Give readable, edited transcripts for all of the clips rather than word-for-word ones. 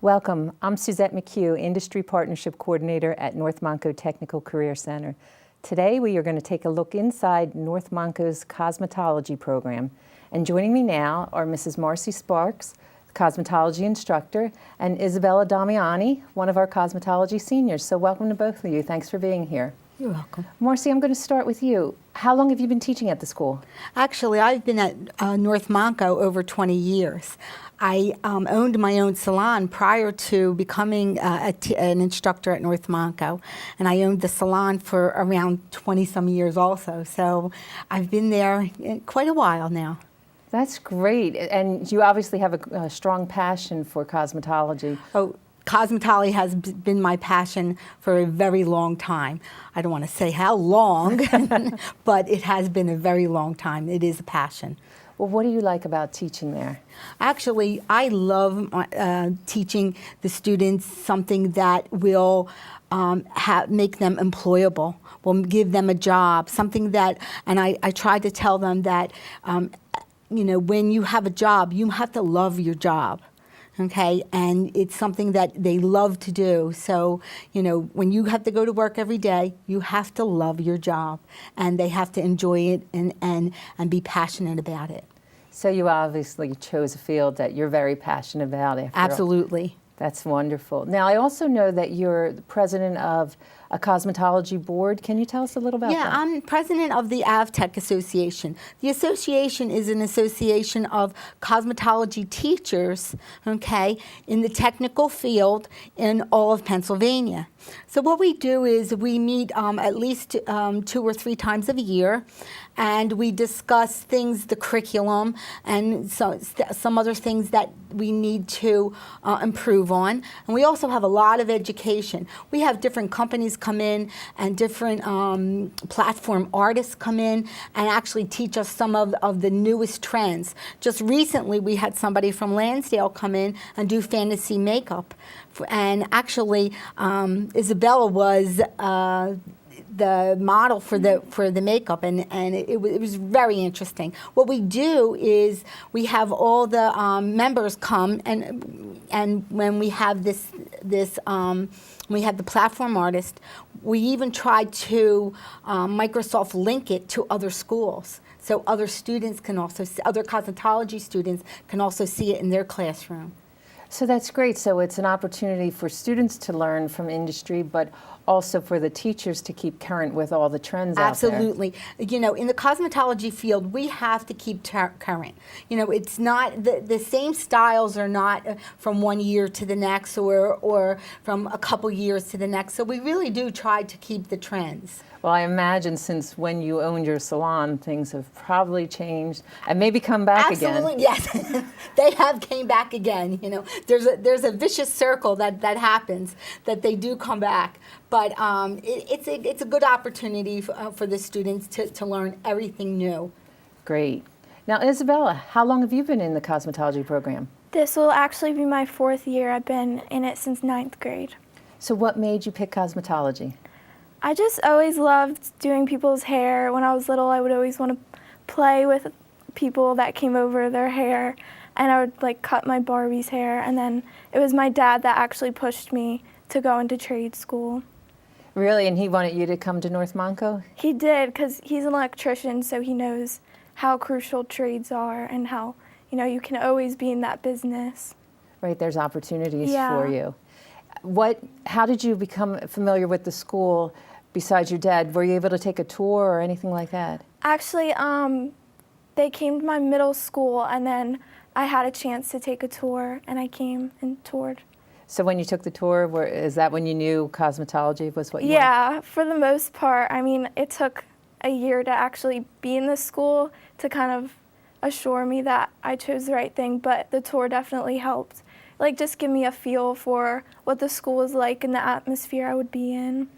Welcome. I'm Suzette McHugh, Industry Partnership Coordinator at North Montco Technical Career Center. Today we are going to take a look inside North Montco's cosmetology program. And joining me now are Mrs. Marcy Sparks, cosmetology instructor, and Isabella Damiani, one of our cosmetology seniors. So welcome to both of you. Thanks for being here. You're welcome. Marcy, I'm going to start with you. How long have you been teaching at the school? Actually, I've been at North Montco over 20 years. I owned my own salon prior to becoming an instructor at North Montco, and I owned the salon for around 20-some years also. So I've been there quite a while now. That's great. And you obviously have a strong passion for cosmetology. Oh, cosmetology has been my passion for a very long time. I don't want to say how long, but it has been a very long time. It is a passion. Well, what do you like about teaching there? Actually, I love teaching the students something that will make them employable, will give them a job, something that, and I try to tell them that, you know, when you have a job, you have to love your job. Okay, and it's something that they love to do. So, you know, when you have to go to work every day, you have to love your job, and they have to enjoy it and be passionate about it. So you obviously chose a field that you're very passionate about. Absolutely. That's wonderful. Now, I also know that you're the president of a cosmetology board. Can you tell us a little about that? Yeah, I'm president of the AvTech Association. The association is an association of cosmetology teachers, okay, in the technical field in all of Pennsylvania. So what we do is we meet at least 2 or 3 times a year, and we discuss things, the curriculum, and some other things that we need to improve on. And we also have a lot of education. We have different companies come in and different platform artists come in and actually teach us some of the newest trends. Just recently, we had somebody from Lansdale come in and do fantasy makeup. And actually, Isabella was the model for the makeup, and it was very interesting. What we do is we have all the members come, and when we have we have the platform artist, we even try to Microsoft link it to other schools, so other students can also other cosmetology students can also see it in their classroom. So that's great. So it's an opportunity for students to learn from industry, but also for the teachers to keep current with all the trends out there. Absolutely. You know, in the cosmetology field, we have to keep current. You know, it's not, the same styles are not from one year to the next or from a couple years to the next. So we really do try to keep the trends. Well, I imagine since when you owned your salon, things have probably changed and maybe come back again. Absolutely, yes. They have came back again. You know, there's a vicious circle that happens, that they do come back. But it's a good opportunity for the students to learn everything new. Great. Now, Isabella, how long have you been in the cosmetology program? This will actually be my 4th year. I've been in it since 9th grade. So what made you pick cosmetology? I just always loved doing people's hair. When I was little, I would always want to play with people that came over their hair, and I would like cut my Barbie's hair, and then it was my dad that actually pushed me to go into trade school. Really? And he wanted you to come to North Montco? He did, because he's an electrician, so he knows how crucial trades are and how, you know, you can always be in that business. Right, there's opportunities for you. How did you become familiar with the school besides your dad? Were you able to take a tour or anything like that? Actually, they came to my middle school, and then I had a chance to take a tour, and I came and toured. So when you took the tour, is that when you knew cosmetology was what you wanted? Yeah, for the most part. I mean, it took a year to actually be in the school to kind of assure me that I chose the right thing, but the tour definitely helped. Like, just give me a feel for what the school was like and the atmosphere I would be in.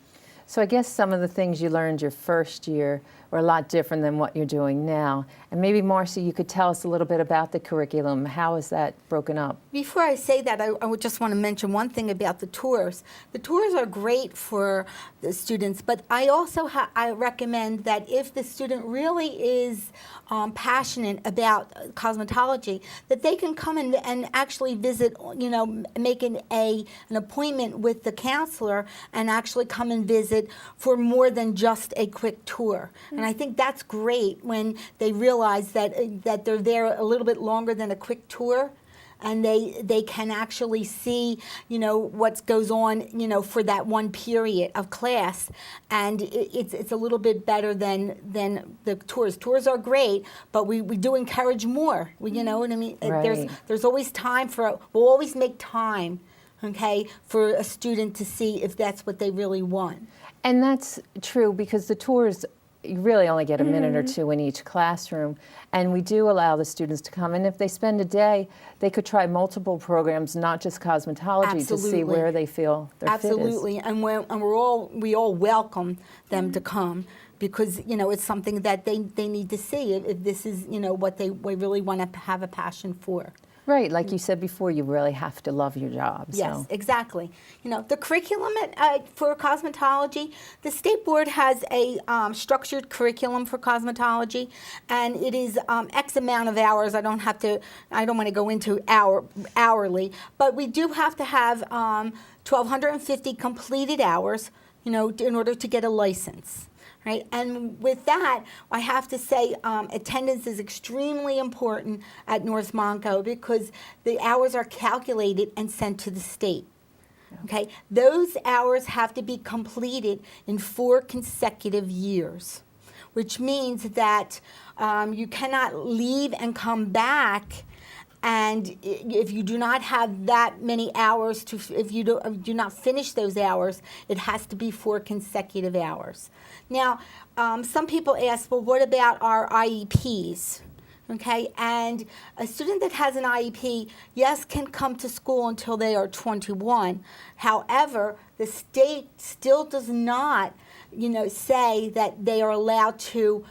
So I guess some of the things you learned your first year were a lot different than what you're doing now. And maybe, Marcy, you could tell us a little bit about the curriculum. How is that broken up? Before I say that, I would just want to mention one thing about the tours. The tours are great for the students, but I also I recommend that if the student really is passionate about cosmetology, that they can come and actually visit, make an appointment with the counselor and actually come and visit for more than just a quick tour. And I think that's great when they realize that they're there a little bit longer than a quick tour, and they can actually see, what goes on, for that one period of class. And it's a little bit better than the tours. Tours are great, but we do encourage more. You know what I mean? Right. There's always time we'll always make time, okay, for a student to see if that's what they really want. And that's true, because the tours, you really only get a minute or two in each classroom. And we do allow the students to come. And if they spend a day, they could try multiple programs, not just cosmetology, to see where they feel their fit is. Absolutely. And we all welcome them to come, because, it's something that they need to see if this is, what they really want to have a passion for. Right, like you said before, you really have to love your job. Yes, so. exactly. The curriculum for cosmetology, the state board has a structured curriculum for cosmetology, and it is X amount of hours. I don't want to go into hourly, but we do have to have 1,250 completed hours, in order to get a license. Right? And with that, I have to say attendance is extremely important at North Montco, because the hours are calculated and sent to the state. Okay? Those hours have to be completed in 4 consecutive years, which means that you cannot leave and come back. And if you do not have that many hours, if you do not finish those hours, it has to be 4 consecutive hours. Now, some people ask, well, what about our IEPs? Okay, and a student that has an IEP, yes, can come to school until they are 21. However, the state still does not, say that they are allowed to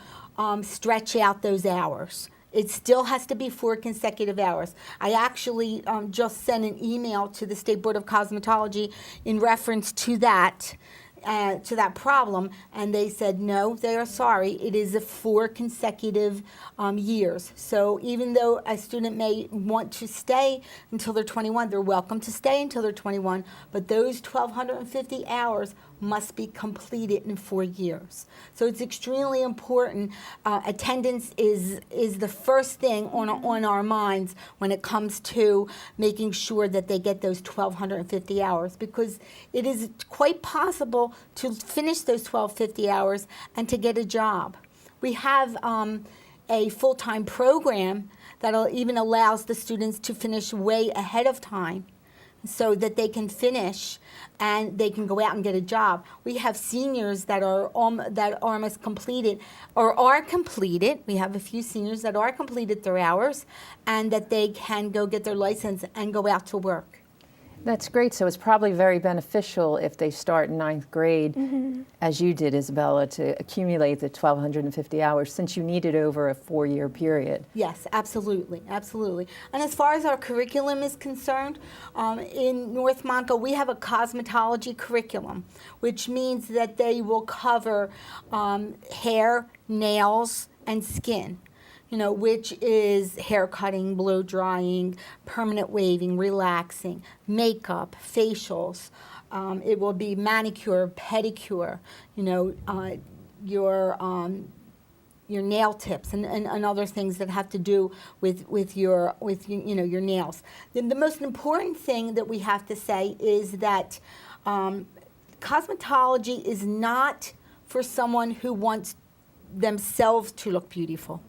stretch out those hours. It still has to be 4 consecutive hours. I actually just sent an email to the State Board of Cosmetology in reference to that problem, and they said no, they are sorry. It is a 4 consecutive years. So even though a student may want to stay until they're 21, they're welcome to stay until they're 21, but those 1,250 hours must be completed in 4 years. So it's extremely important. Attendance is the first thing on our minds when it comes to making sure that they get those 1,250 hours, because it is quite possible to finish those 1,250 hours and to get a job. We have a full-time program that even allows the students to finish way ahead of time, so that they can finish and they can go out and get a job. We have seniors that are almost completed or are completed. We have a few seniors that are completed their hours, and that they can go get their license and go out to work. That's great. So it's probably very beneficial if they start in 9th grade, as you did, Isabella, to accumulate the 1,250 hours, since you need it over a 4-year period. Yes, absolutely, absolutely. And as far as our curriculum is concerned, in North Montco, we have a cosmetology curriculum, which means that they will cover hair, nails, and skin. Which is hair cutting, blow drying, permanent waving, relaxing, makeup, facials. It will be manicure, pedicure, your nail tips and other things that have to do with your nails. Then the most important thing that we have to say is that cosmetology is not for someone who wants themselves to look beautiful.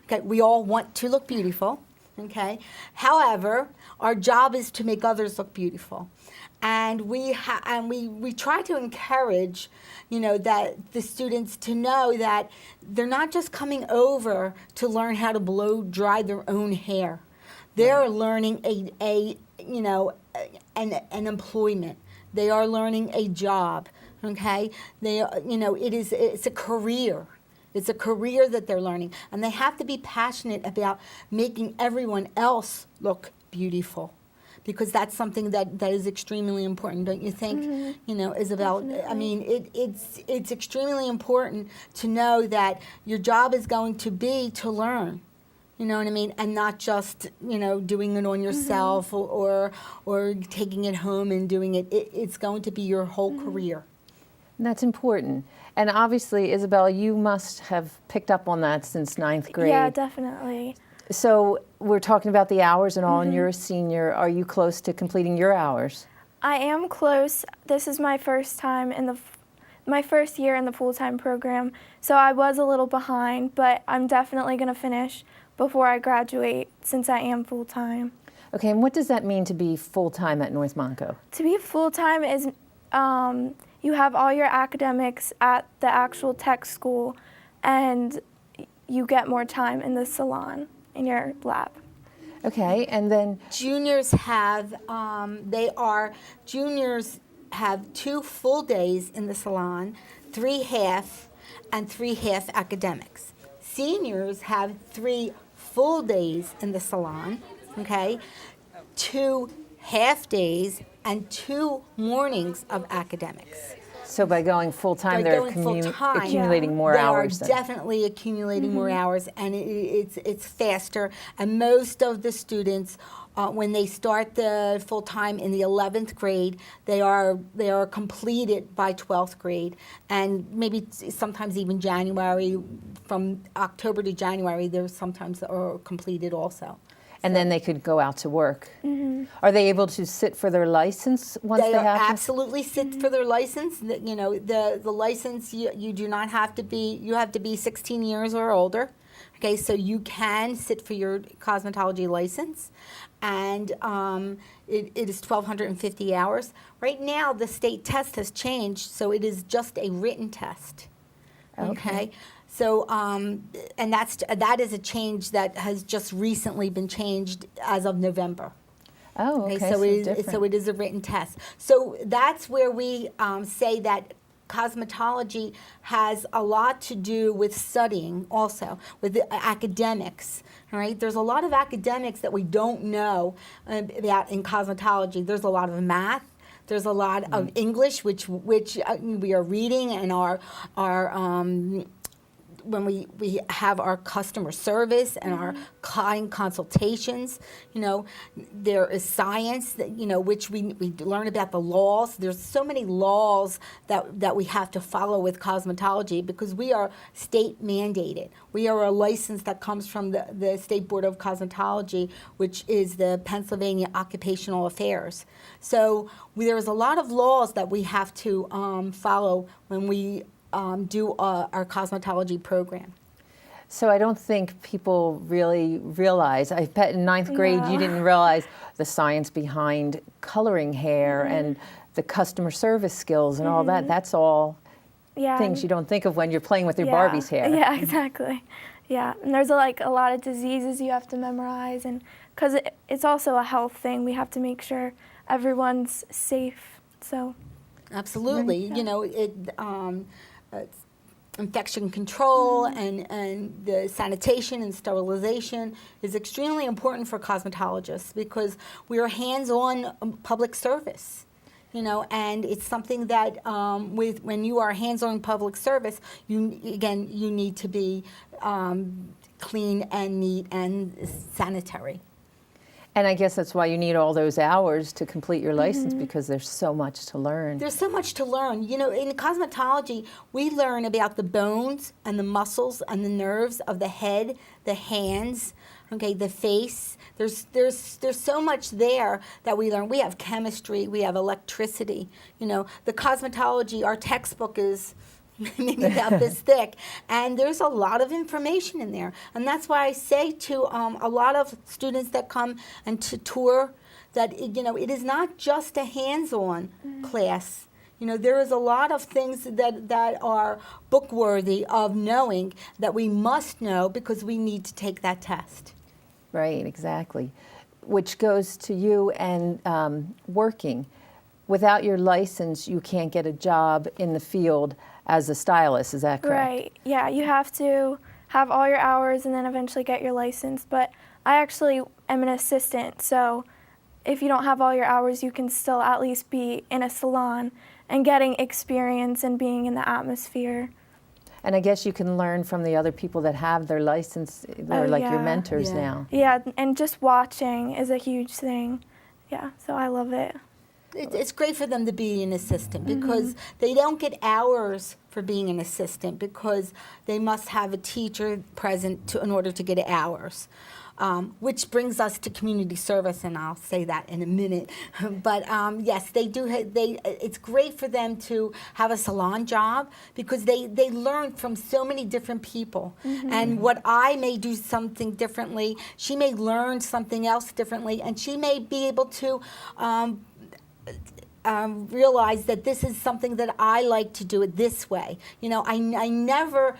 Okay, we all want to look beautiful. Okay, however, our job is to make others look beautiful, and we try to encourage, that the students to know that they're not just coming over to learn how to blow dry their own hair. They're learning an employment. They are learning a job. Okay, it's a career. It's a career that they're learning, and they have to be passionate about making everyone else look beautiful, because that's something that is extremely important, don't you think? Isabel. Definitely. I mean, it's extremely important to know that your job is going to be to learn. You know what I mean? And not just, doing it on yourself or taking it home and doing it. It's going to be your whole career. And that's important. And obviously, Isabel, you must have picked up on that since 9th grade. Yeah, definitely. So we're talking about the hours and all, and you're a senior. Are you close to completing your hours? I am close. This is my first time in my first year in the full-time program, so I was a little behind, but I'm definitely going to finish before I graduate since I am full-time. Okay, and what does that mean to be full-time at North Montco? To be full-time is you have all your academics at the actual tech school, and you get more time in the salon, in your lab. Okay, and then Juniors have juniors have 2 full days in the salon, 3 half, and 3 half academics. Seniors have 3 full days in the salon, okay, 2 half days, and 2 mornings of academics. so by going full-time, By they're going full-time, accumulating more they hours. are then. definitely accumulating more hours, and it's faster. And most of the students, when they start the full-time in the 11th grade, they are completed by 12th grade, and maybe sometimes even January, from October to January, they're sometimes are completed also. And then they could go out to work. Are they able to sit for their license once they They have to? absolutely sit for their license. The license, you do not have to be, you have to be 16 years or older. Okay, so you can sit for your cosmetology license, and it is 1,250 hours. Right now, the state test has changed, so it is just a written test. Okay. So, and that is a change that has just recently been changed as of November. Oh, okay, So it is a written test. So that's where we say that cosmetology has a lot to do with studying also, with the academics, all right? There's a lot of academics that we don't know about in cosmetology. There's a lot of math. There's a lot of English, which we are reading, and when we have our customer service and our client consultations, there is science that, which we learn about the laws. There's so many laws that we have to follow with cosmetology, because we are state mandated. We are a license that comes from the State Board of Cosmetology, which is the Pennsylvania Occupational Affairs. So there's a lot of laws that we have to follow when we do our cosmetology program. So I don't think people really realize, I bet in 9th grade you didn't realize the science behind coloring hair and the customer service skills and all that. That's all things you don't think of when you're playing with your Barbie's hair. Yeah, exactly. Yeah, and there's a lot of diseases you have to memorize, and because it's also a health thing, we have to make sure everyone's safe. So absolutely, it's infection control and the sanitation and sterilization is extremely important for cosmetologists, because we are hands-on public service. And it's something that when you are hands-on public service, you need to be clean and neat and sanitary. And I guess that's why you need all those hours to complete your license, because there's so much to learn. There's so much to learn. In cosmetology, we learn about the bones and the muscles and the nerves of the head, the hands, the face. There's so much there that we learn. We have chemistry, we have electricity. The cosmetology, our textbook is maybe about this thick, and there's a lot of information in there. And that's why I say to a lot of students that come and to tour that it is not just a hands-on class. There is a lot of things that are book-worthy of knowing, that we must know, because we need to take that test. Right, exactly. Which goes to you and working. without your license, you can't get a job in the field as a stylist, is that correct? Right. Yeah, you have to have all your hours and then eventually get your license. But I actually am an assistant, so if you don't have all your hours, you can still at least be in a salon and getting experience and being in the atmosphere. And I guess you can learn from the other people that have their license. They're like your yeah. mentors Yeah. now. Yeah, and just watching is a huge thing. Yeah, so I love it. It's great for them to be an assistant because they don't get hours for being an assistant because they must have a teacher present in order to get hours. Which brings us to community service, and I'll say that in a minute. But yes, they do. It's great for them to have a salon job because they learn from so many different people. And what I may do something differently, she may learn something else differently, and she may be able to realize that this is something that I like to do it this way. You know, I never.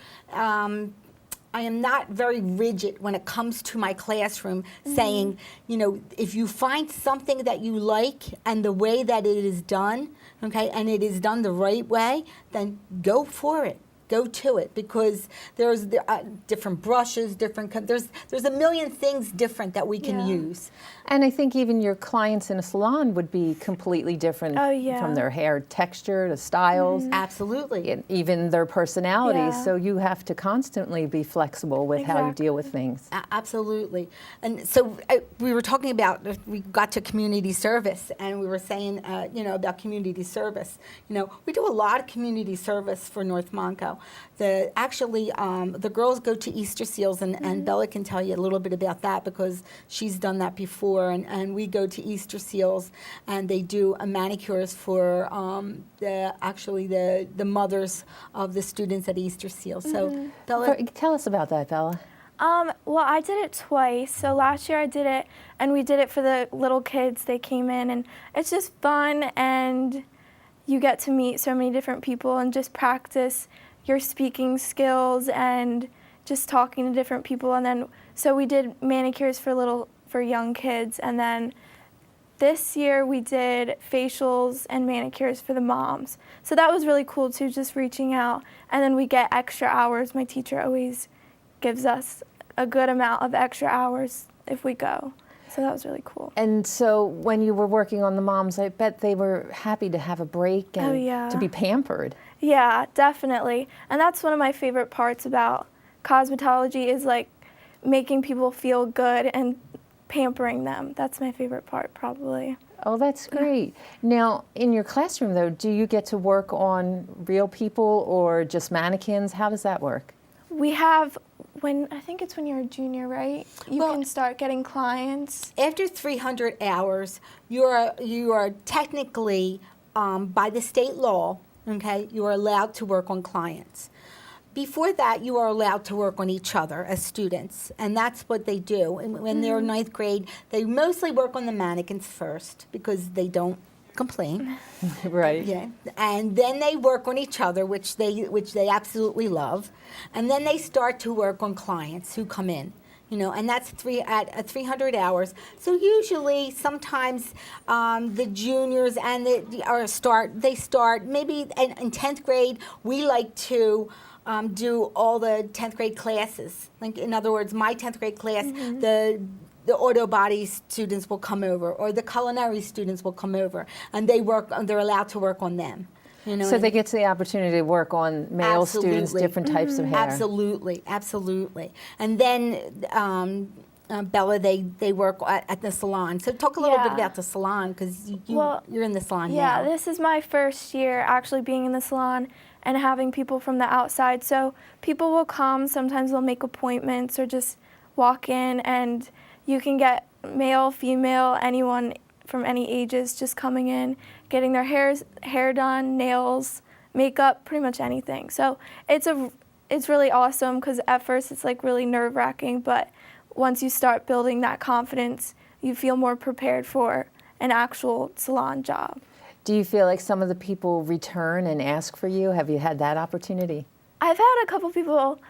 I am not very rigid when it comes to my classroom saying, you know, if you find something that you like and the way that it is done, okay, and it is done the right way, then go for it. Go to it because there's different brushes, there's a million things different that we can use. And I think even your clients in a salon would be completely different from their hair texture to styles. Absolutely. And even their personalities. Yeah. So you have to constantly be flexible with how you deal with things. Absolutely. And so we were talking about, we got to community service, and we were saying, you know, about community service. You know, we do a lot of community service for North Montco. The girls go to Easter Seals, and Bella can tell you a little bit about that because she's done that before. And we go to Easter Seals, and they do manicures for the mothers of the students at Easter Seals. So Bella, Tell us about that, Bella. Well, I did it twice. So last year I did it, and we did it for the little kids. They came in, and it's just fun, and you get to meet so many different people and just practice your speaking skills and just talking to different people. And then, so we did manicures for young kids, and then this year we did facials and manicures for the moms. So that was really cool too, just reaching out. And then we get extra hours. My teacher always gives us a good amount of extra hours if we go. So that was really cool. And so when you were working on the moms, I bet they were happy to have a break and to be pampered. Yeah, definitely. And that's one of my favorite parts about cosmetology is like making people feel good and pampering them. That's my favorite part, probably. Oh, that's great. Now, in your classroom, though, do you get to work on real people or just mannequins? How does that work? We have, I think it's when you're a junior, right? You can start getting clients. after 300 hours, you are technically, by the state law, okay, you are allowed to work on clients. Before that, you are allowed to work on each other as students, and that's what they do. And when they're in ninth grade, they mostly work on the mannequins first because they don't complain. Right. Yeah, and then they work on each other, which they absolutely love, and then they start to work on clients who come in. You know, and that's 300 hours. So usually, sometimes the juniors and they start maybe in 10th grade. We like to do all the 10th grade classes. Like, in other words, my 10th grade class, the auto body students will come over, or the culinary students will come over, and they're allowed to work on them. You know, so they get the opportunity to work on male students, different types of hair. Absolutely, absolutely. And then Bella, they work at the salon. So talk a little bit about the salon, because you're in the salon now. Yeah, this is my first year actually being in the salon and having people from the outside. So people will come, sometimes they'll make appointments or just walk in, and you can get male, female, anyone from any ages just coming in, getting their hair done, nails, makeup, pretty much anything. So it's really awesome, because at first it's like really nerve-wracking, but once you start building that confidence, you feel more prepared for an actual salon job. Do you feel like some of the people return and ask for you? Have you had that opportunity? I've had a couple people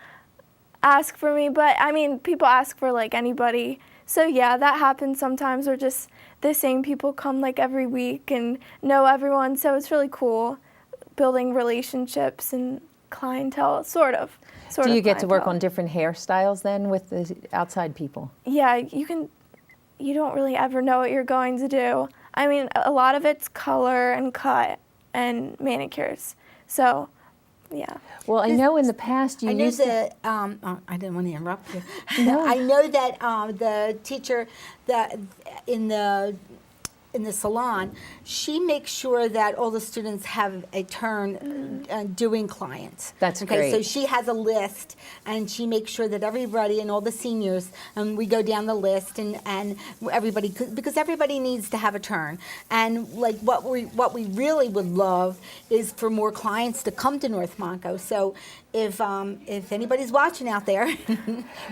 ask for me, but I mean, people ask for like anybody. So yeah, that happens sometimes, or just the same people come like every week and know everyone. So it's really cool building relationships and clientele, sort of. Do you get to work clientele. on different hairstyles then with the outside people? Yeah, you don't really ever know what you're going to do. I mean, a lot of it's color and cut and manicures. So, yeah. Well, I know in the past you I know used to... that, I didn't want to interrupt you. No. I know that the teacher that in the salon, she makes sure that all the students have a turn doing clients. That's great. So she has a list, and she makes sure that everybody and all the seniors, and we go down the list, and everybody, because everybody needs to have a turn. And like what we really would love is for more clients to come to North Montco. So if anybody's watching out there,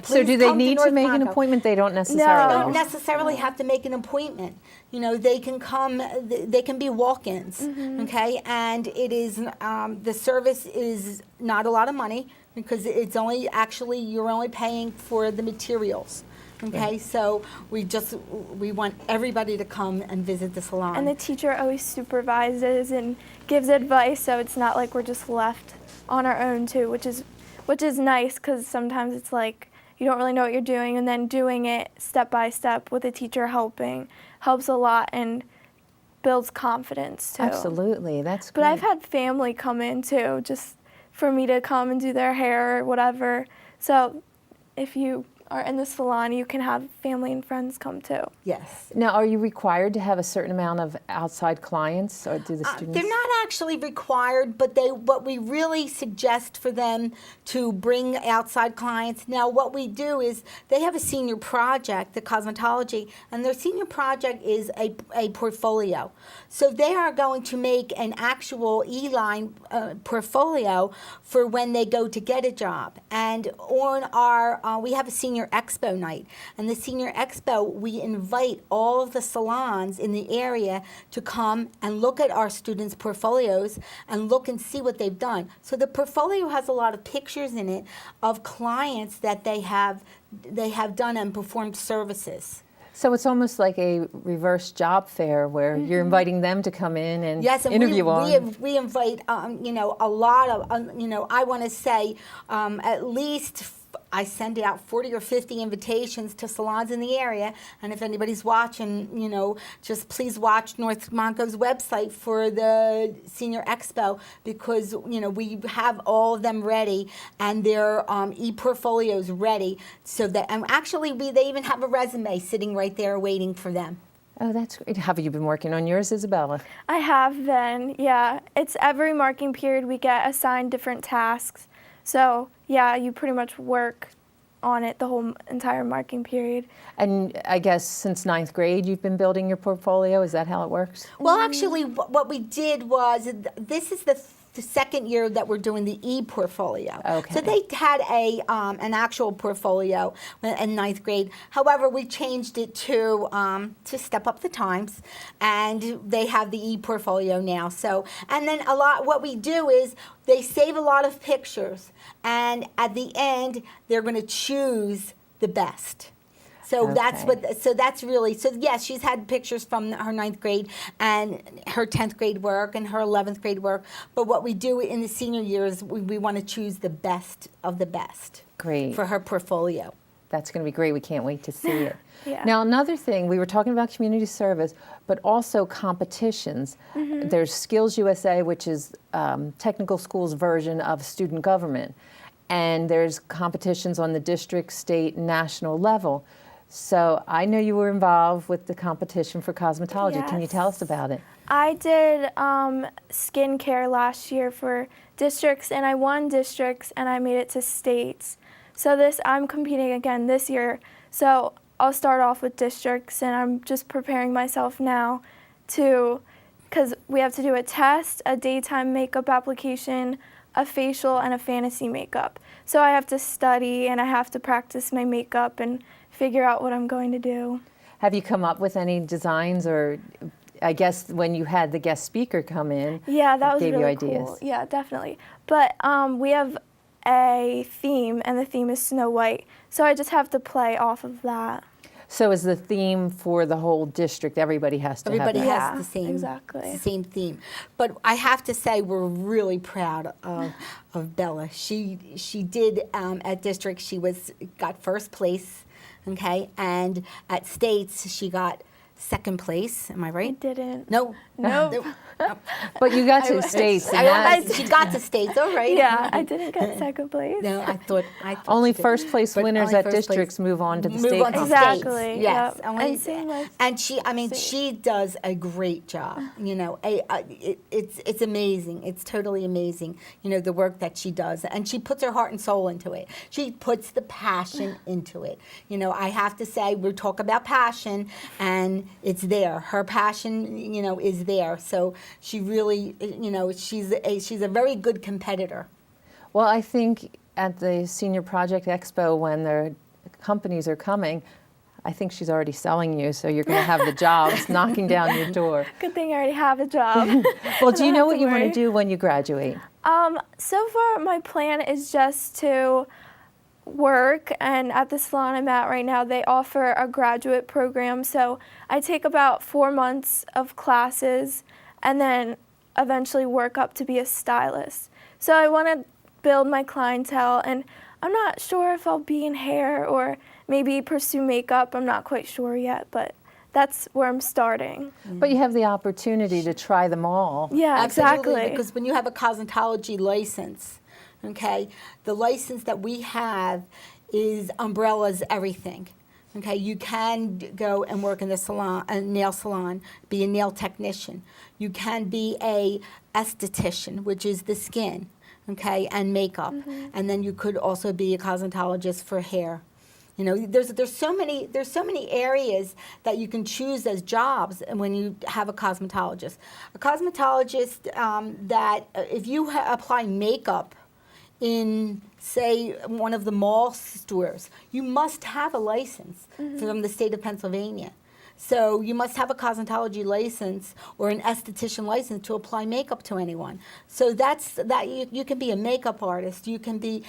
So do they come need to North make an Montco. appointment? They don't necessarily. They No. don't necessarily have to make an appointment. You know, they can come, they can be walk-ins, okay? And it is, the service is not a lot of money because it's only, actually, you're only paying for the materials, okay? So we want everybody to come and visit the salon. And the teacher always supervises and gives advice, so it's not like we're just left on our own too, which is nice, because sometimes it's like you don't really know what you're doing, and then doing it step by step with a teacher helping helps a lot and builds confidence too. Absolutely, that's great. But I've had family come in too, just for me to come and do their hair or whatever. So if you are in the salon, you can have family and friends come too. Yes. Now, are you required to have a certain amount of outside clients, or do the students? They're not actually required, but what we really suggest for them to bring outside clients. Now, what we do is they have a senior project, the Cosmetology, and their senior project is a portfolio. So they are going to make an actual E-line portfolio for when they go to get a job. And on our, we have a senior expo night, and the senior expo, we invite all of the salons in the area to come and look at our students' portfolios and look and see what they've done. So the portfolio has a lot of pictures in it of clients that they have done and performed services. So it's almost like a reverse job fair where you're inviting them to come in and Yes, and interview on. we invite, you know, a lot of, you know, I want to say at least I send out 40 or 50 invitations to salons in the area, and if anybody's watching, you know, just please watch North Montco's website for the Senior Expo, because, you know, we have all of them ready, and their e-portfolios ready, so that, and actually they even have a resume sitting right there waiting for them. Oh, that's great. Have you been working on yours, Isabella? I have been, yeah. It's every marking period we get assigned different tasks. So, yeah, you pretty much work on it the whole entire marking period. And I guess since 9th grade you've been building your portfolio. Is that how it works? Well, actually, what we did was, this is the second year that we're doing the e-portfolio. Okay. So they had an actual portfolio in 9th grade. However, we changed it to step up the times, and they have the e-portfolio now. So, and then what we do is they save a lot of pictures, and at the end they're going to choose the best. So that's really, so yes, she's had pictures from her 9th grade and her 10th grade work and her 11th grade work, but what we do in the senior years, we want to choose the best of the best. Great. For her portfolio. That's going to be great. We can't wait to see it. Yeah. Now, another thing, we were talking about community service, but also competitions. There's Skills USA, which is technical school's version of student government. And there's competitions on the district, state, and national level. So I know you were involved with the competition for cosmetology. Can you tell us about it? I did skincare last year for districts, and I won districts, and I made it to states. So I'm competing again this year. So I'll start off with districts, and I'm just preparing myself now because we have to do a test, a daytime makeup application, a facial, and a fantasy makeup. So I have to study, and I have to practice my makeup and figure out what I'm going to do. Have you come up with any designs, or I guess when you had the guest speaker come in, yeah, that was gave really you ideas? Cool. Yeah, definitely. But we have a theme, and the theme is Snow White. So I just have to play off of that. So is the theme for the whole district, everybody has to Everybody have that? has Yeah, the same, exactly. same theme. But I have to say, we're really proud of Bella. She did at district. She got first place, okay, and at states she got second place. Am I I right? didn't. No. Nope. No. But you got to states. and I that- almost, she got to states. All right. Yeah, I didn't get second place. No, I thought Only she did. first place But winners only at first place. districts move on to the Move state on to competition. Exactly, states. Yes. yep. Only- And same with and state. she does a great job. You know, it's amazing. It's totally amazing. You know, the work that she does, and she puts her heart and soul into it. She puts the passion into it. You know, I have to say, we talk about passion, and it's there. Her passion, you know, is there. So she really, you know, she's a very good competitor. Well, I think at the Senior Project Expo, when the companies are coming, I think she's already selling you, so you're going to have the jobs knocking down your door. Good thing I already have a job. Well, do you don't know have what to you want to worry. do when you graduate? So far, my plan is just to work, and at the salon I'm at right now, they offer a graduate program. So I take about 4 months of classes and then eventually work up to be a stylist. So I want to build my clientele, and I'm not sure if I'll be in hair or maybe pursue makeup. I'm not quite sure yet, but that's where I'm starting. But you have the opportunity to try them all. Yeah, Absolutely, exactly. because when you have a cosmetology license, okay, the license that we have is umbrellas everything. Okay, you can go and work in the salon, a nail salon, be a nail technician. You can be a esthetician, which is the skin, okay, and makeup. And then you could also be a cosmetologist for hair. You know, there's so many areas that you can choose as jobs when you have a cosmetologist. A cosmetologist that if you apply makeup in, say, one of the mall stores, you must have a license from the state of Pennsylvania. So you must have a cosmetology license or an esthetician license to apply makeup to anyone. So you can be a makeup artist. You can be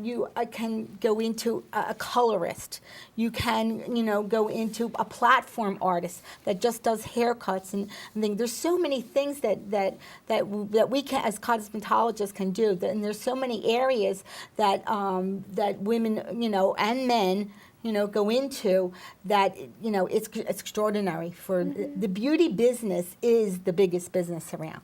you can go into a colorist. You can go into a platform artist that just does haircuts and things. There's so many things that we can, as cosmetologists, can do. And there's so many areas that that women and men go into that, it's extraordinary. For the beauty business is the biggest business around.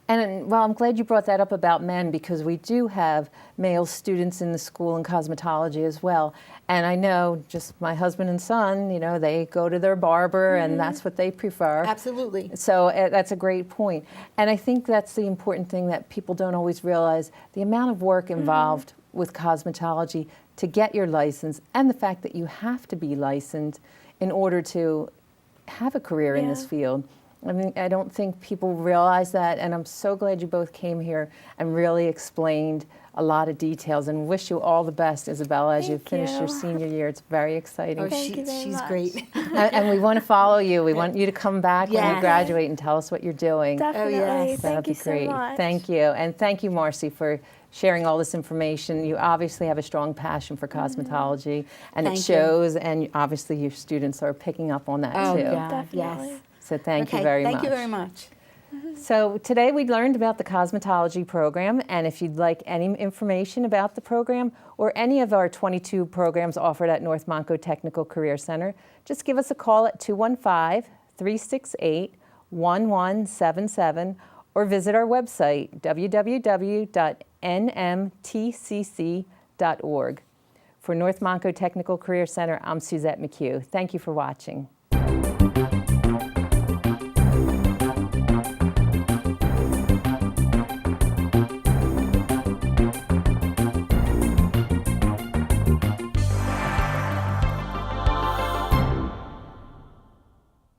And well, I'm glad you brought that up about men, because we do have male students in the school in cosmetology as well. And I know just my husband and son, they go to their barber and that's what they prefer. Absolutely. So that's a great point. And I think that's the important thing that people don't always realize, the amount of work involved with cosmetology to get your license, and the fact that you have to be licensed in order to have a career in this field. I mean, I don't think people realize that, and I'm so glad you both came here and really explained a lot of details, and wish you all the best, Isabella, as you finish your senior year. It's very exciting. Oh, Thank you very she's much. great. And we want to follow you. We want you to come back when you Yes. graduate and tell us what you're doing. Definitely. yes. That'd Thank be you so great. much. Thank you. And thank you, Marcy, for sharing all this information. You obviously have a strong passion for cosmetology, and Thank it you. shows, and obviously your students are picking up on that Oh, too. yeah. Definitely. Yes. So thank Okay, you very thank much. you very much. So today we learned about the cosmetology program, and if you'd like any information about the program or any of our 22 programs offered at North Montco Technical Career Center, just give us a call at 215-368-1177 or visit our website, www.nmtcc.org. For North Montco Technical Career Center, I'm Suzette McHugh. Thank you for watching.